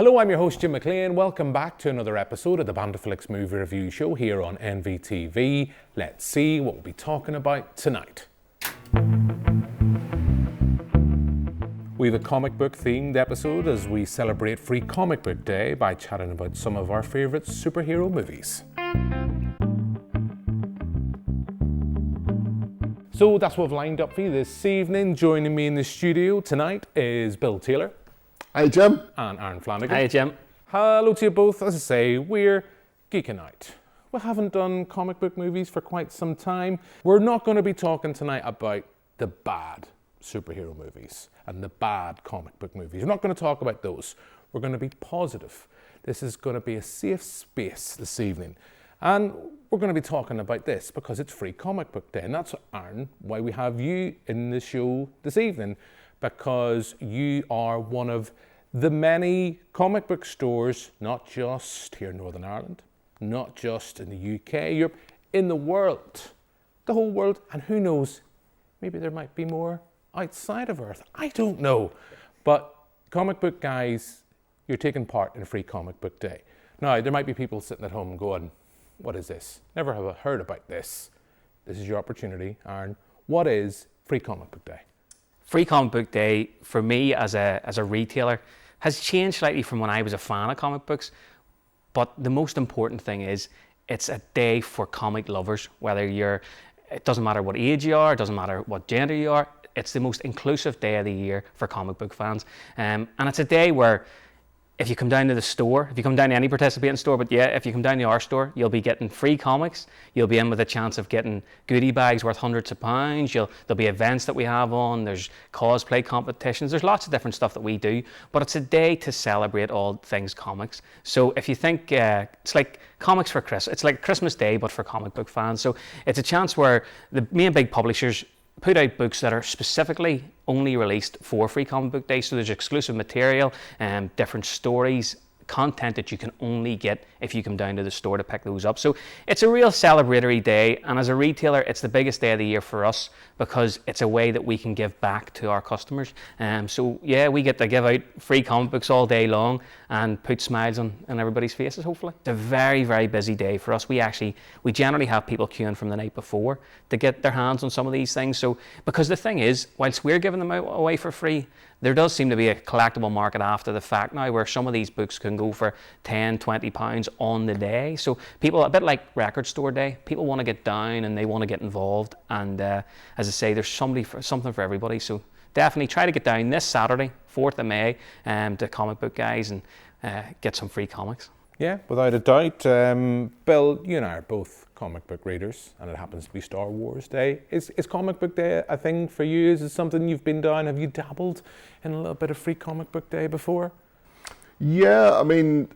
Hello, I'm your host Jim McClean. Welcome back to another episode of the Bandaflix Movie Review Show here on Nvtv. Let's see what we'll be talking about tonight. We have a comic book themed episode as we celebrate Free Comic Book Day by chatting about some of our favourite superhero movies. So that's what I've lined up for you this evening. Joining me in the studio tonight is Bill Taylor. Hi Jim. And Aaron Flanagan. Hi Jim. Hello to you both. As I say, we're geeking out. We haven't done comic book movies for quite some time. We're not going to be talking tonight about the bad superhero movies and the bad comic book movies. We're not going to talk about those. We're going to be positive. This is going to be a safe space this evening. And we're going to be talking about this because it's Free Comic Book Day. And that's, Aaron, why we have you in the show this evening, because you are one of the many comic book stores, not just here in Northern Ireland, not just in the UK, Europe, in the world, the whole world, and who knows, maybe there might be more outside of Earth. I don't know. But comic book guys, you're taking part in a Free Comic Book Day. Now, there might be people sitting at home going, what is this? Never have I heard about this. This is your opportunity, Aaron. What is Free Comic Book Day? Free Comic Book Day, for me as a retailer, has changed slightly from when I was a fan of comic books. But the most important thing is it's a day for comic lovers, it doesn't matter what age you are, it doesn't matter what gender you are, it's the most inclusive day of the year for comic book fans. And it's a day where if you come down to the store, if you come down to any participating store, but yeah, if you come down to our store, you'll be getting free comics. You'll be in with a chance of getting goodie bags worth hundreds of pounds. There'll be events that we have on. There's cosplay competitions. There's lots of different stuff that we do, but it's a day to celebrate all things comics. So if you think it's like comics for Christmas, it's like Christmas Day, but for comic book fans. So it's a chance where the main big publishers put out books that are specifically only released for Free Comic Book Day. So there's exclusive material and different stories, content that you can only get if you come down to the store to pick those up. So it's a real celebratory day, and as a retailer, it's the biggest day of the year for us because it's a way that we can give back to our customers. So yeah, we get to give out free comic books all day long and put smiles on everybody's faces, hopefully. It's a very, very busy day for us. We generally have people queuing from the night before to get their hands on some of these things. So, because the thing is, whilst we're giving them away for free, there does seem to be a collectible market after the fact now where some of these books can go for £10, £20 on the day. So people, a bit like Record Store Day, people want to get down and they want to get involved. And as I say, there's something for everybody. So definitely try to get down this Saturday, 4th of May, to Comic Book Guys and get some free comics. Yeah, without a doubt. Bill, you and I are both comic book readers, and it happens to be Star Wars Day. Is Comic Book Day a thing for you? Is it something you've been down? Have you dabbled in a little bit of Free Comic Book Day before? Yeah, I mean,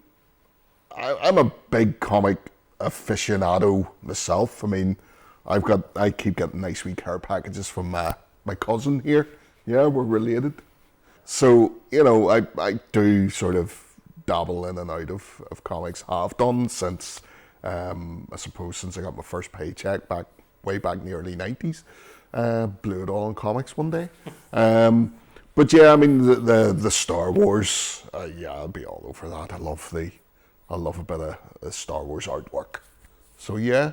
I'm a big comic aficionado myself. I mean, I keep getting nice wee care packages from my cousin here. Yeah, we're related. So, you know, I do sort of dabble in and out of comics, have done since I suppose since I got my first paycheck way back in the early 90s. Blew it all on comics one day. But yeah, I mean the Star Wars, yeah, I'll be all over that. I love a bit of Star Wars artwork. So yeah.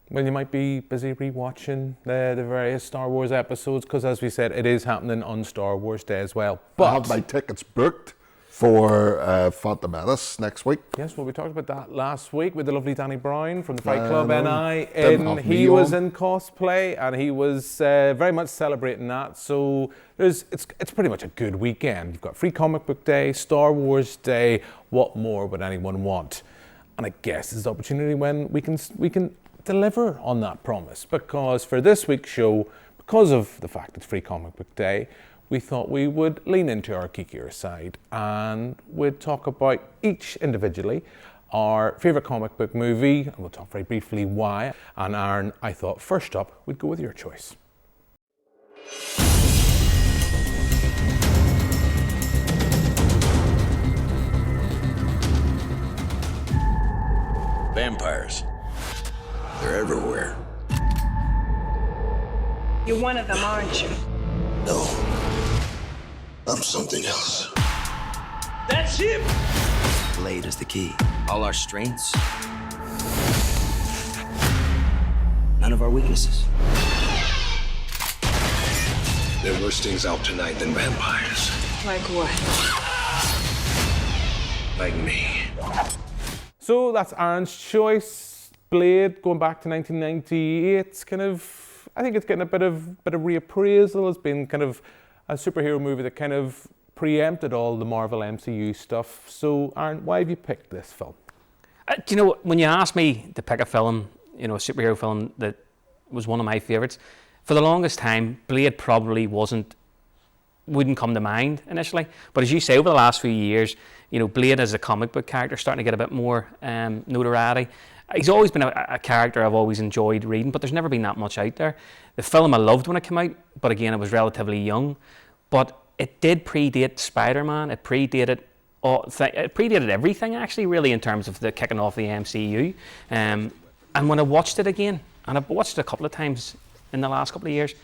Well, you might be busy rewatching the various Star Wars episodes because, as we said, it is happening on Star Wars Day as well. But I have my tickets booked for Phantom Menace next week. Yes, well, we talked about that last week with the lovely Danny Brown from the Fight Club NI. He was in cosplay and he was very much celebrating that. So it's pretty much a good weekend. You've got Free Comic Book Day, Star Wars Day. What more would anyone want? And I guess it's an opportunity when we can deliver on that promise, because for this week's show, because of the fact it's Free Comic Book Day, we thought we would lean into our geekier side and we'd talk about each individually our favourite comic book movie, and we'll talk very briefly why. And Aaron, I thought first up we'd go with your choice. Vampires. They're everywhere. You're one of them, aren't you? No. I'm something else. That's him! Blade is the key. All our strengths, none of our weaknesses. There are worse things out tonight than vampires. Like what? Like me. So that's Aaron's choice. Blade, going back to 1998. It's kind of, I think it's getting a bit of reappraisal. It's been kind of a superhero movie that kind of preempted all the Marvel MCU stuff. So Aaron, why have you picked this film? Do you know, when you asked me to pick a film, you know, a superhero film that was one of my favourites, for the longest time, Blade probably wouldn't come to mind initially. But as you say, over the last few years, you know, Blade as a comic book character starting to get a bit more notoriety. He's always been a character I've always enjoyed reading, but there's never been that much out there. The film I loved when it came out, but again, I was relatively young. But it did predate Spider-Man. It predated everything, actually, really, in terms of the kicking off the MCU. And when I watched it again, and I've watched it a couple of times in the last couple of years,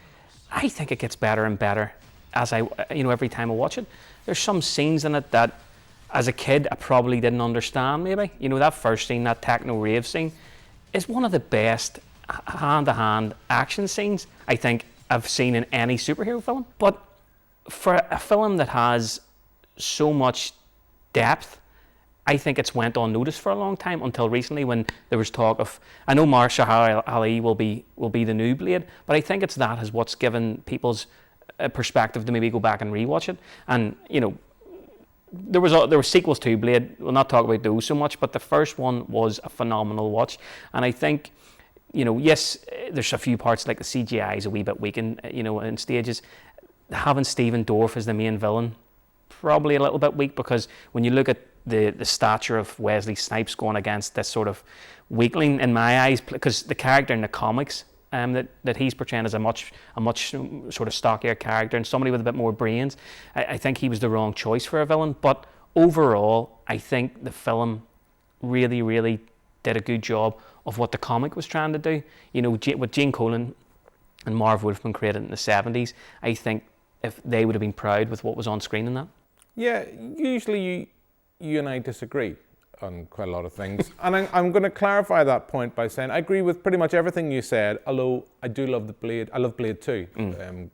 I think it gets better and better as every time I watch it. There's some scenes in it that, as a kid, I probably didn't understand, maybe. You know, that first scene, that techno rave scene, is one of the best hand-to-hand action scenes I think I've seen in any superhero film. But for a film that has so much depth, I think it's went unnoticed for a long time until recently, when there was talk of, I know Mahershala Ali will be the new Blade, but I think it's that is what's given people's perspective to maybe go back and rewatch it. And you know, there were sequels to Blade. We'll not talk about those so much, but the first one was a phenomenal watch. And I think, you know, yes, there's a few parts like the CGI is a wee bit weak in stages. Having Stephen Dorff as the main villain, probably a little bit weak, because when you look at the stature of Wesley Snipes going against this sort of weakling, in my eyes, because the character in the comics that he's portraying as a much sort of stockier character and somebody with a bit more brains, I think he was the wrong choice for a villain. But overall, I think the film really, really did a good job of what the comic was trying to do. You know, what Gene Colan and Marv Wolfman created in the 70s, I think if they would have been proud with what was on screen in that. Yeah, usually you and I disagree on quite a lot of things. And I'm going to clarify that point by saying I agree with pretty much everything you said, although I do love the Blade. I love Blade too.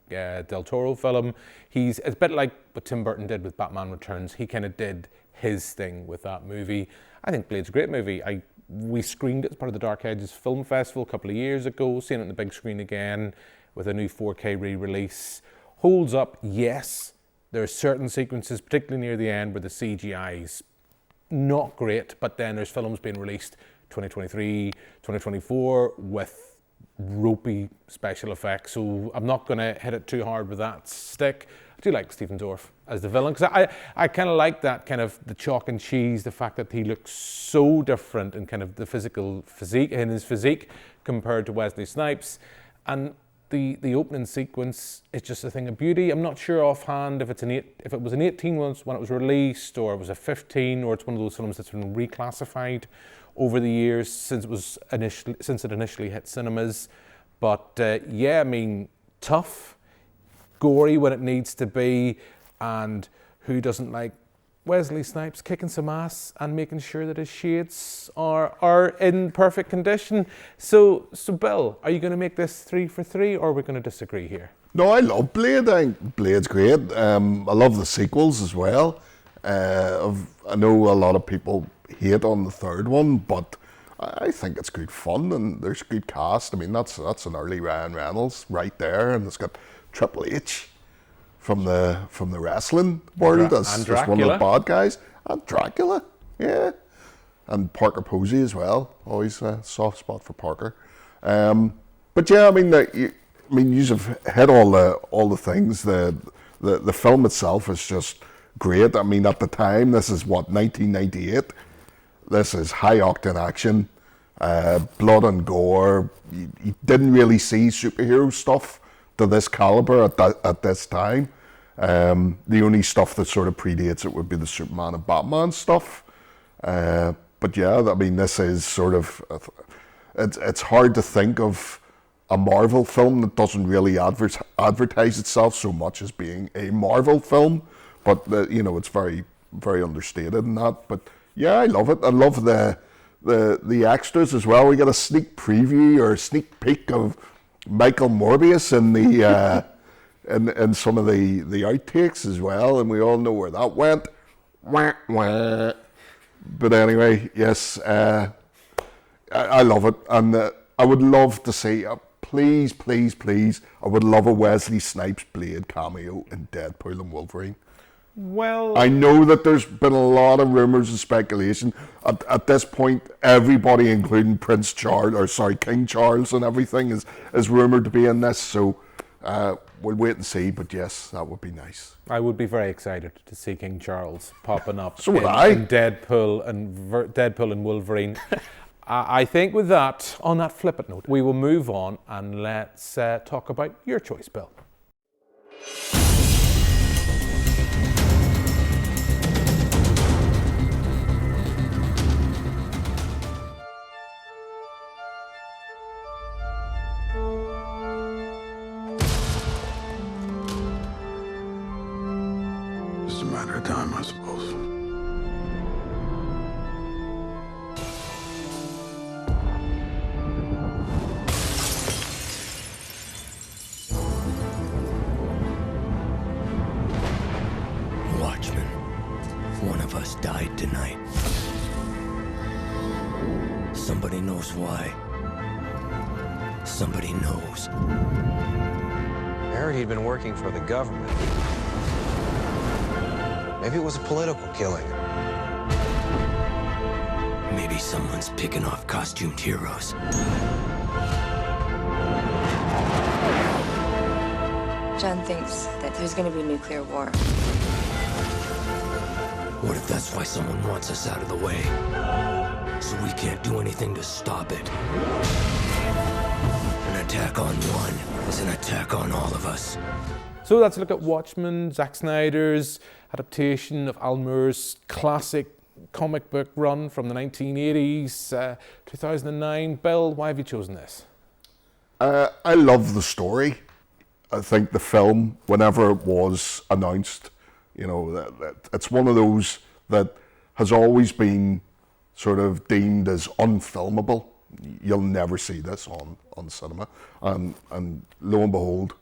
Del Toro film. It's a bit like what Tim Burton did with Batman Returns. He kind of did his thing with that movie. I think Blade's a great movie. We screened it as part of the Dark Ages Film Festival a couple of years ago, seeing it on the big screen again with a new 4K re-release. Holds up, yes. There are certain sequences, particularly near the end, where the CGI's not great, but then there's films being released 2023, 2024 with ropey special effects, so I'm not going to hit it too hard with that stick. I do like Stephen Dorff as the villain, because I kind of like that kind of the chalk and cheese, the fact that he looks so different in kind of the physique compared to Wesley Snipes. And the opening sequence is just a thing of beauty. I'm not sure offhand if it was an 18 when it was released, or it was a 15, or it's one of those films that's been reclassified over the years since it initially hit cinemas. But yeah, I mean, tough, gory when it needs to be, and who doesn't like Wesley Snipes kicking some ass and making sure that his shades are in perfect condition. So Bill, are you going to make this 3 for 3, or are we going to disagree here? No, I love Blade. I think Blade's great. I love the sequels as well. I know a lot of people hate on the third one, but I think it's good fun and there's a good cast. I mean, that's an early Ryan Reynolds right there, and it's got Triple H from the wrestling world as one of the bad guys, and Dracula, yeah, and Parker Posey as well. Always a soft spot for Parker. But yeah, I mean, you've hit all the things. The film itself is just great. I mean, at the time, this is 1998. This is high octane action, blood and gore. You didn't really see superhero stuff to this caliber at this time. The only stuff that sort of predates it would be the Superman and Batman stuff. But yeah, I mean, this is sort of, it's hard to think of a Marvel film that doesn't really advertise itself so much as being a Marvel film. But it's very very understated and that. But yeah, I love it. I love the extras as well. We get a sneak preview or a sneak peek of Michael Morbius in the in some of the outtakes as well, and we all know where that went. Wah, wah. But anyway, yes, I love it, and I would love to see. Please, please, please, I would love a Wesley Snipes Blade cameo in Deadpool and Wolverine. Well, I know that there's been a lot of rumours and speculation. At this point, everybody, including King Charles and everything, is rumoured to be in this. So we'll wait and see. But yes, that would be nice. I would be very excited to see King Charles popping up So would I. in Deadpool and Wolverine. I think with that, on that flippant note, we will move on and let's talk about your choice, Bill. Just a matter of time, I suppose. Watchmen. One of us died tonight. Somebody knows why. Somebody knows. I heard he'd been working for the government. Maybe it was a political killing. Maybe someone's picking off costumed heroes. John thinks that there's going to be a nuclear war. What if that's why someone wants us out of the way? So we can't do anything to stop it. An attack on one is an attack on all of us. So let's look at Watchmen, Zack Snyder's adaptation of Al Moore's classic comic book run from the 1980s, 2009. Bill, why have you chosen this? I love the story. I think the film, whenever it was announced, you know, that it's one of those that has always been sort of deemed as unfilmable. You'll never see this on cinema. And lo and behold,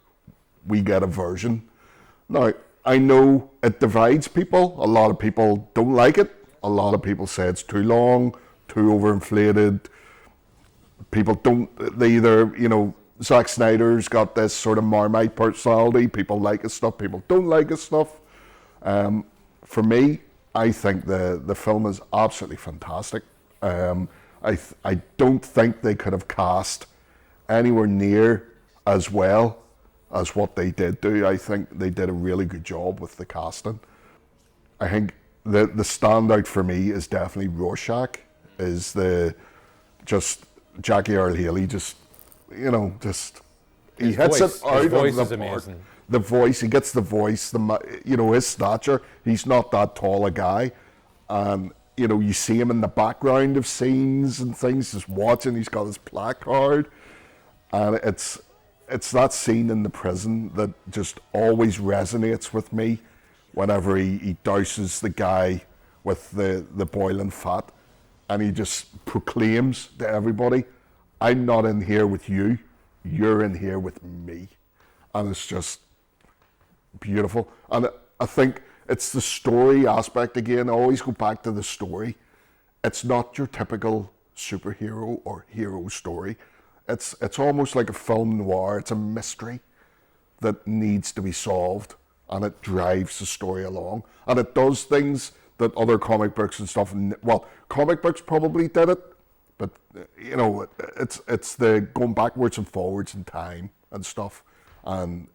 we get a version. Now, I know it divides people. A lot of people don't like it. A lot of people say it's too long, too overinflated. People don't, they either, you know, Zack Snyder's got this sort of Marmite personality. People like his stuff, people don't like his stuff. For me, I think the film is absolutely fantastic. I don't think they could have cast anywhere near as well as what they did do. I think they did a really good job with the casting. I think the standout for me is definitely Rorschach, is just Jackie Earle Haley, just, you know, just he hits it out of the park. Amazing. The voice, he gets the voice, you know, his stature, he's not that tall a guy. You know, you see him in the background of scenes and things, just watching, he's got his placard. And it's that scene in the prison that just always resonates with me whenever he douses the guy with the boiling fat, and he just proclaims to everybody, I'm not in here with you, you're in here with me. And it's just beautiful. And I think it's the story aspect again. I always go back to the story. It's not your typical superhero or hero story. It's almost like a film noir. It's a mystery that needs to be solved, and it drives the story along. And it does things that other comic books and stuff, well, comic books probably did it, but you know, it's the going backwards and forwards in time and stuff, and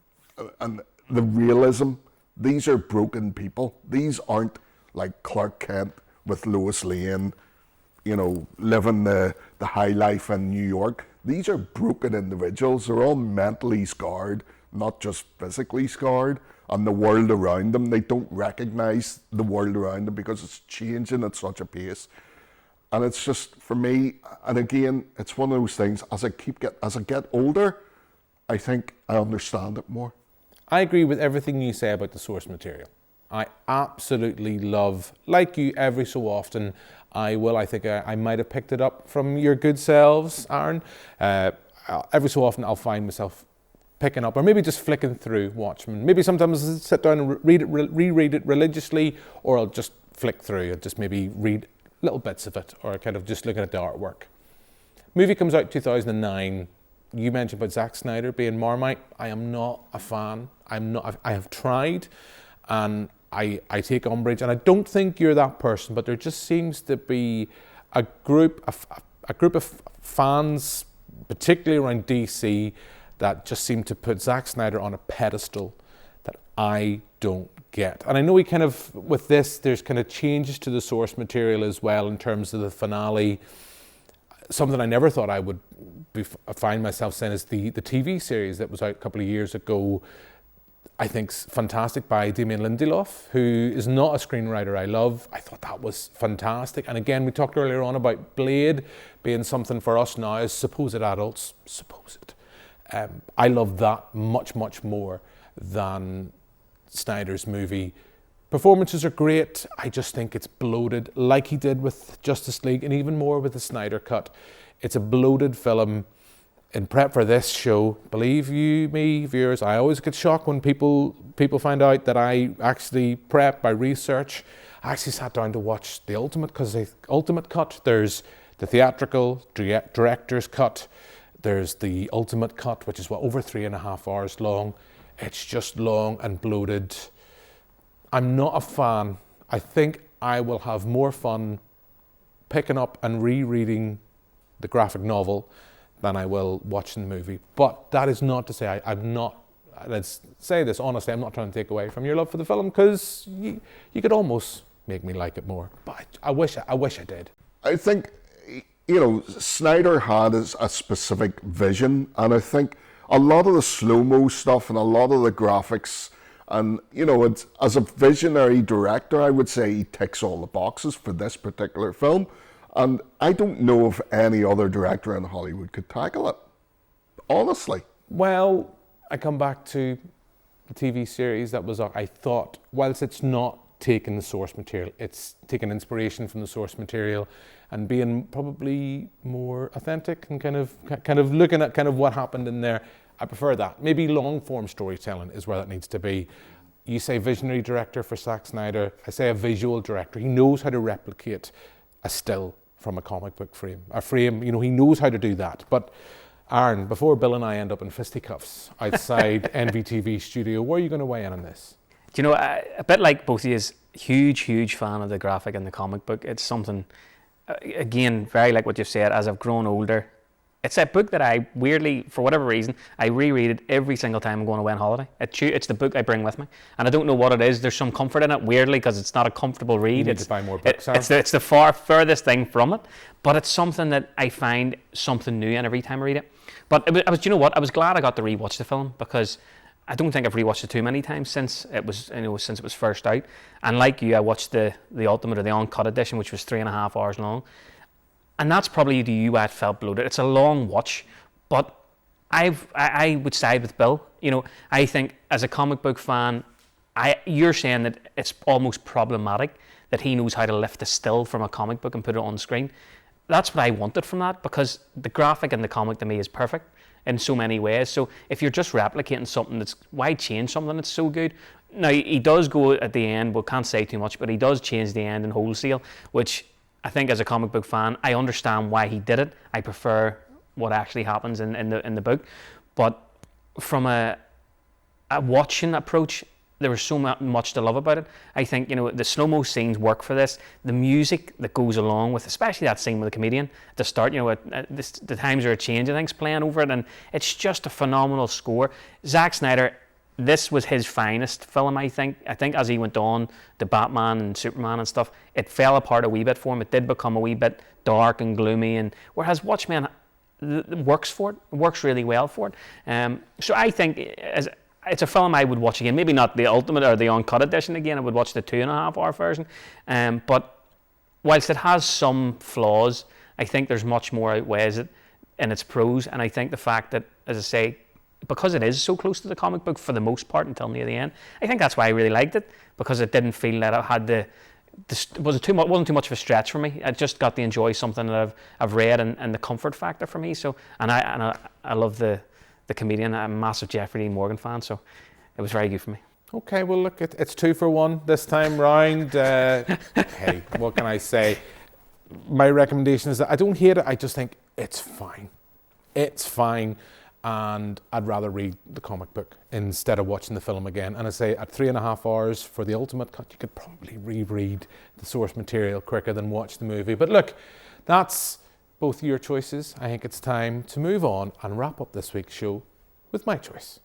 the realism. These are broken people. These aren't like Clark Kent with Lois Lane, you know, living the high life in New York. These are broken individuals. They're all mentally scarred, not just physically scarred. And the world around them, they don't recognize the world around them because it's changing at such a pace. And it's just, for me, and again, it's one of those things, as I get older, I think I understand it more. I agree with everything you say about the source material. I absolutely love, like you every so often, I think I might have picked it up from your good selves, Aaron. Every so often I'll find myself picking up, or maybe just flicking through Watchmen. Maybe sometimes I'll sit down and reread it religiously, or I'll just flick through and just maybe read little bits of it, or kind of just looking at the artwork. Movie comes out 2009. You mentioned about Zack Snyder being Marmite. I am not a fan. I have tried, and I take umbrage, and I don't think you're that person, but there just seems to be a group of fans, particularly around DC, that just seem to put Zack Snyder on a pedestal that I don't get. And I know with this, there's kind of changes to the source material as well in terms of the finale. Something I never thought I would find myself saying is the TV series that was out a couple of years ago, I think fantastic, by Damien Lindelof, who is not a screenwriter I love. I thought that was fantastic. And again, we talked earlier on about Blade being something for us now as supposed adults. I love that much, much more than Snyder's movie. Performances are great. I just think it's bloated, like he did with Justice League, and even more with the Snyder Cut. It's a bloated film. In prep for this show, believe you me, viewers, I always get shocked when people find out that I actually prep, I research. I actually sat down to watch the Ultimate Cut. There's the theatrical director's cut. There's the Ultimate Cut, which is over 3.5 hours long. It's just long and bloated. I'm not a fan. I think I will have more fun picking up and rereading the graphic novel than I will watching the movie. But that is not to say I'm not, let's say this honestly, I'm not trying to take away from your love for the film, because you could almost make me like it more. But I wish I did. I think, Snyder had a specific vision, and I think a lot of the slow-mo stuff and a lot of the graphics, and it's, as a visionary director, I would say he ticks all the boxes for this particular film. And I don't know if any other director in Hollywood could tackle it, honestly. Well, I come back to the TV series that was, I thought, whilst it's not taking the source material, it's taking inspiration from the source material and being probably more authentic and kind of looking at kind of what happened in there. I prefer that. Maybe long form storytelling is where that needs to be. You say visionary director for Zack Snyder, I say a visual director. He knows how to replicate a still from a comic book frame. He knows how to do that. But Aaron, before Bill and I end up in fisticuffs outside Nvtv studio, where are you going to weigh in on this? Do you know, a bit like both of you, huge fan of the graphic and the comic book. It's something, again, very like what you've said, as I've grown older, it's a book that I weirdly, for whatever reason, I reread it every single time I'm going away on holiday. It's the book I bring with me. And I don't know what it is. There's some comfort in it, weirdly, because it's not a comfortable read. You need to buy more books. It's the far furthest thing from it. But it's something that I find something new in every time I read it. But I was glad I got to rewatch the film, because I don't think I've rewatched it too many times since it was first out. And like you, I watched the Ultimate or the Uncut edition, which was 3.5 hours long. And that's probably why it felt bloated. It's a long watch, but I would side with Bill. I think as a comic book fan, you're saying that it's almost problematic that he knows how to lift a still from a comic book and put it on screen. That's what I wanted from that, because the graphic in the comic to me is perfect in so many ways. So if you're just replicating something, why change something that's so good? Now, he does go at the end, we can't say too much, but he does change the end in wholesale, which I think as a comic book fan, I understand why he did it. I prefer what actually happens in the book. But from a watching approach, there was so much to love about it. I think, the slow-mo scenes work for this. The music that goes along with, especially that scene with the comedian at the start, the times are a change, I think, is playing over it, and it's just a phenomenal score. Zack Snyder, this was his finest film, I think. I think as he went on to Batman and Superman and stuff, it fell apart a wee bit for him. It did become a wee bit dark and gloomy, and whereas Watchmen works really well for it. So I think it's a film I would watch again. Maybe not the Ultimate or the Uncut edition again. I would watch the 2.5 hour version. But whilst it has some flaws, I think there's much more outweighs it in its pros. And I think the fact that, as I say, because it is so close to the comic book for the most part until near the end. I think that's why I really liked it, because it didn't feel that it had wasn't too much of a stretch for me. I just got to enjoy something that I've read, and the comfort factor for me. So, and I love the comedian. I'm a massive Jeffrey Dean Morgan fan, so it was very good for me. Okay, well look, it's 2 for 1 this time round. Hey, what can I say? My recommendation is that I don't hate it, I just think it's fine. It's fine, and I'd rather read the comic book instead of watching the film again. And I say at 3.5 hours for the ultimate cut, you could probably reread the source material quicker than watch the movie. But look, that's both your choices. I think it's time to move on and wrap up this week's show with my choice.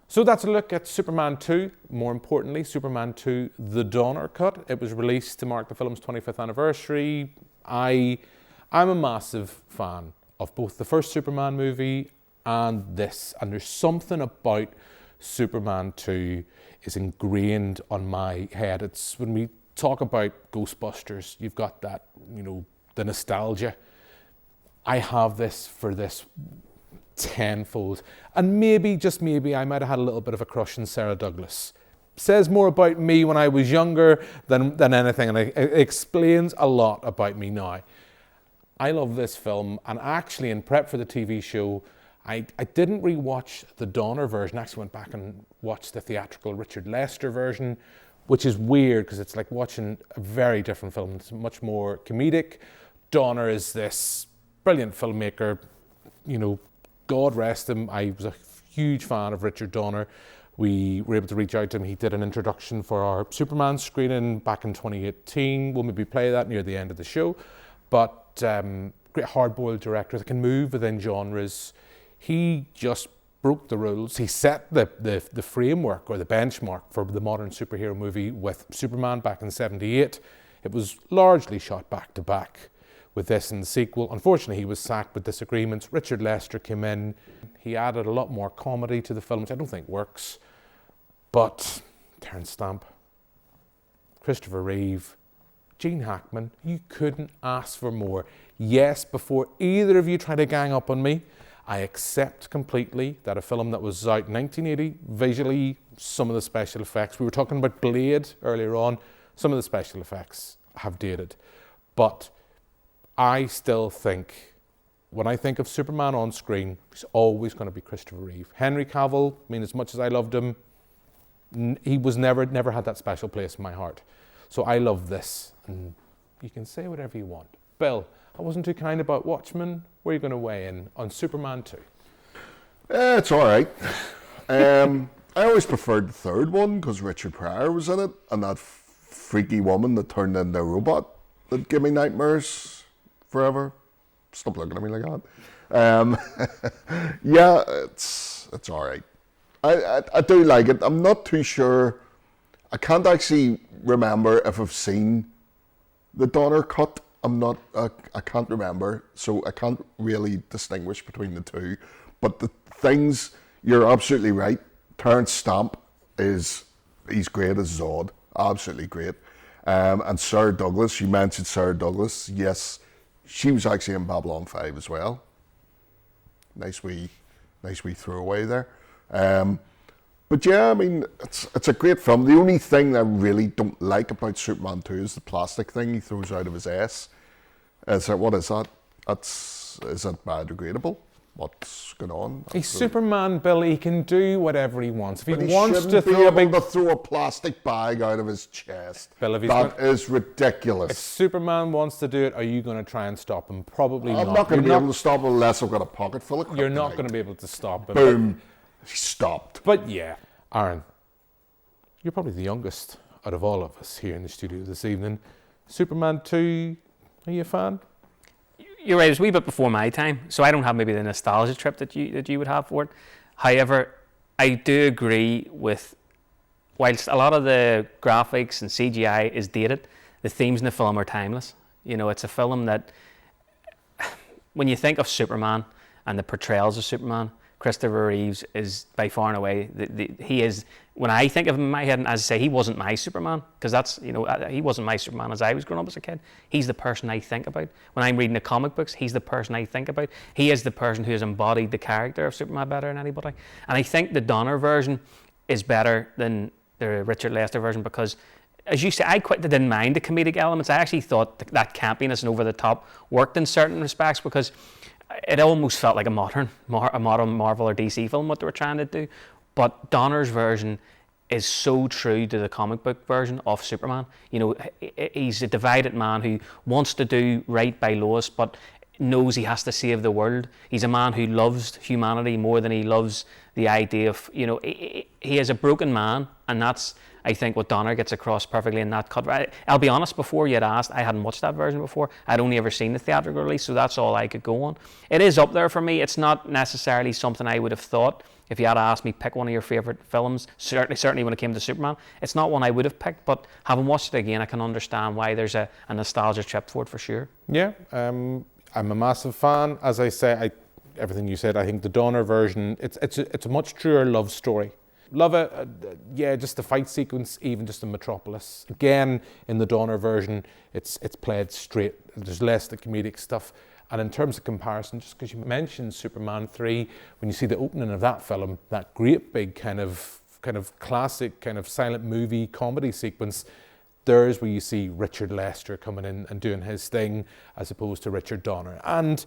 So that's a look at Superman 2, more importantly, Superman 2, the Donner Cut. It was released to mark the film's 25th anniversary. I'm a massive fan of both the first Superman movie and this, and there's something about Superman 2 is ingrained on my head. It's when we talk about Ghostbusters, you've got that, the nostalgia. I have this for this tenfold, and maybe, just maybe, I might have had a little bit of a crush on Sarah Douglas. Says more about me when I was younger than anything, and it explains a lot about me now. I love this film, and actually in prep for the TV show, I didn't rewatch the Donner version. I actually went back and watched the theatrical Richard Lester version, which is weird because it's like watching a very different film. It's much more comedic. Donner is this brilliant filmmaker, God rest him. I was a huge fan of Richard Donner. We were able to reach out to him. He did an introduction for our Superman screening back in 2018. We'll maybe play that near the end of the show. But great hard-boiled director that can move within genres. He just broke the rules. He set the framework or the benchmark for the modern superhero movie with Superman back in '78. It was largely shot back to back with this and the sequel. Unfortunately, he was sacked with disagreements. Richard Lester came in. He added a lot more comedy to the film, which I don't think works. But Terence Stamp, Christopher Reeve, Gene Hackman, you couldn't ask for more. Yes, before either of you try to gang up on me, I accept completely that a film that was out in 1980, visually, some of the special effects, we were talking about Blade earlier on, some of the special effects have dated. But I still think, when I think of Superman on screen, it's always going to be Christopher Reeve. Henry Cavill, as much as I loved him, he was never had that special place in my heart. So I love this, and you can say whatever you want. Bill, I wasn't too kind about Watchmen. Where are you going to weigh in on Superman 2? It's all right. I always preferred the third one because Richard Pryor was in it, and that freaky woman that turned into a robot that gave me nightmares forever. Stop looking at me like that. Yeah, it's all right. I do like it. I'm not too sure. I can't actually remember if I've seen the Donner Cut. I can't remember, so I can't really distinguish between the two. But the things, you're absolutely right. Terence Stamp he's great as Zod, absolutely great. And Sarah Douglas, you mentioned Sarah Douglas, yes, she was actually in Babylon 5 as well. Nice wee throwaway there. But yeah, it's a great film. The only thing I really don't like about Superman 2 is the plastic thing he throws out of his ass. What is that? Is that biodegradable? What's going on? He's Superman, Bill. He can do whatever he wants. If But he wants to shouldn't be throw a able big... to throw a plastic bag out of his chest. Bill, if he's That gonna- is ridiculous. If Superman wants to do it, are you going to try and stop him? Probably not. I'm not going to be You're able to stop him unless I've got a pocket full of kryptonite. You're not going to be able to stop him. Boom. He stopped. But yeah, Aaron, you're probably the youngest out of all of us here in the studio this evening. Superman 2, are you a fan? You're right, it was a wee bit before my time, so I don't have maybe the nostalgia trip that you would have for it. However, I do agree with, whilst a lot of the graphics and CGI is dated, the themes in the film are timeless. You know, it's a film that, when you think of Superman and the portrayals of Superman, Christopher Reeves is by far and away, he is, when I think of him in my head, and as I say, he wasn't my Superman, because that's, you know, he wasn't my Superman as I was growing up as a kid. He's the person I think about. When I'm reading the comic books, he's the person I think about. He is the person who has embodied the character of Superman better than anybody. And I think the Donner version is better than the Richard Lester version, because, as you say, I quite didn't mind the comedic elements. I actually thought that campiness and over the top worked in certain respects, because it almost felt like a modern Marvel or DC film, what they were trying to do. But Donner's version is so true to the comic book version of Superman. You know, he's a divided man who wants to do right by Lois, but knows he has to save the world. He's a man who loves humanity more than he loves the idea of, you know, he is a broken man, and that's, I think, what Donner gets across perfectly in that cut. I'll be honest, before you had asked, I hadn't watched that version before. I'd only ever seen the theatrical release, so that's all I could go on. It is up there for me. It's not necessarily something I would have thought. If you had asked me, pick one of your favourite films, certainly when it came to Superman, it's not one I would have picked, but having watched it again, I can understand why there's a nostalgia trip for it, for sure. Yeah, I'm a massive fan. As I say, everything you said, I think the Donner version, it's a much truer love story. Love it, yeah, just the fight sequence, even just in Metropolis. Again, in the Donner version, it's played straight. There's less the comedic stuff. And in terms of comparison, just because you mentioned Superman 3, when you see the opening of that film, that great big kind of classic kind of silent movie comedy sequence, there's where you see Richard Lester coming in and doing his thing, as opposed to Richard Donner. And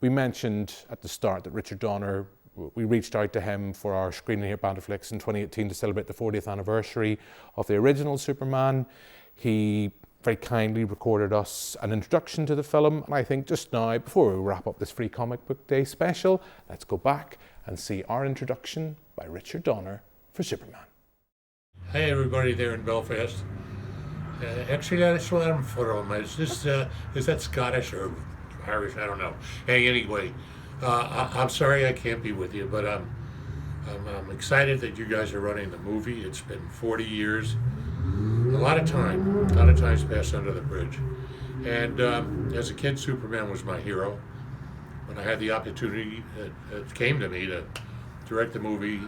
we mentioned at the start that Richard Donner, we reached out to him for our screening here at Banterflix in 2018 to celebrate the 40th anniversary of the original Superman. He very kindly recorded us an introduction to the film. And I think just now, before we wrap up this free comic book day special, let's go back and see our introduction by Richard Donner for Superman. Hey everybody there in Belfast. Actually, that's what I'm from. Is that Scottish or Irish? I don't know. Hey, anyway, I'm sorry I can't be with you, but I'm excited that you guys are running the movie. It's been 40 years. A lot of time's passed under the bridge. And as a kid, Superman was my hero. When I had the opportunity, it came to me to direct the movie.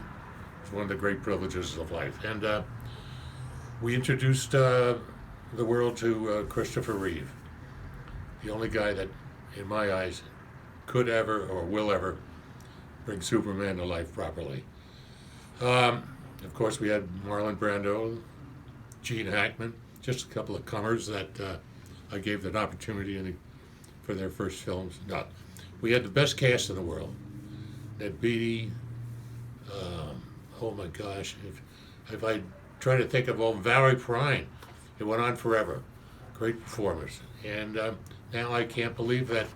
It's one of the great privileges of life. And we introduced the world to Christopher Reeve, the only guy that, in my eyes, could ever or will ever bring Superman to life properly. Of course, we had Marlon Brando, Gene Hackman, just a couple of comers that I gave an opportunity for their first films. No, we had the best cast in the world. Ned Beatty, oh my gosh, if I try to think of all, Valerie Prine, it went on forever. Great performers. And now I can't believe that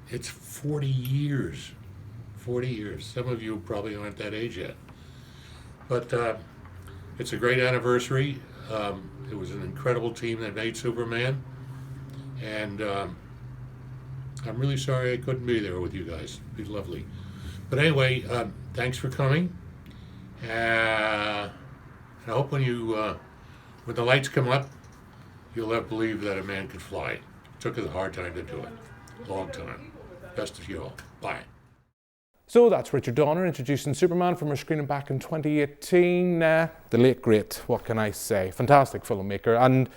it's 40 years. 40 years. Some of you probably aren't that age yet. But it's a great anniversary. It was an incredible team that made Superman. And I'm really sorry I couldn't be there with you guys. It'd be lovely. But anyway, thanks for coming. And I hope when the lights come up, you'll believe that a man could fly. It took us a hard time to do it. Long time. Best of you all. Bye. So that's Richard Donner introducing Superman from our screening back in 2018. The late great, what can I say? Fantastic filmmaker. And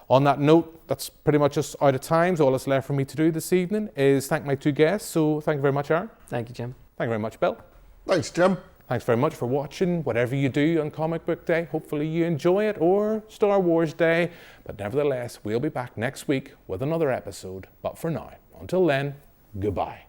on that note, that's pretty much us out of time. So all that's left for me to do this evening is thank my two guests. So thank you very much, Aaron. Thank you, Jim. Thank you very much, Bill. Thanks, Jim. Thanks very much for watching whatever you do on Comic Book Day. Hopefully you enjoy it, or Star Wars Day. But nevertheless, we'll be back next week with another episode. But for now, until then, goodbye.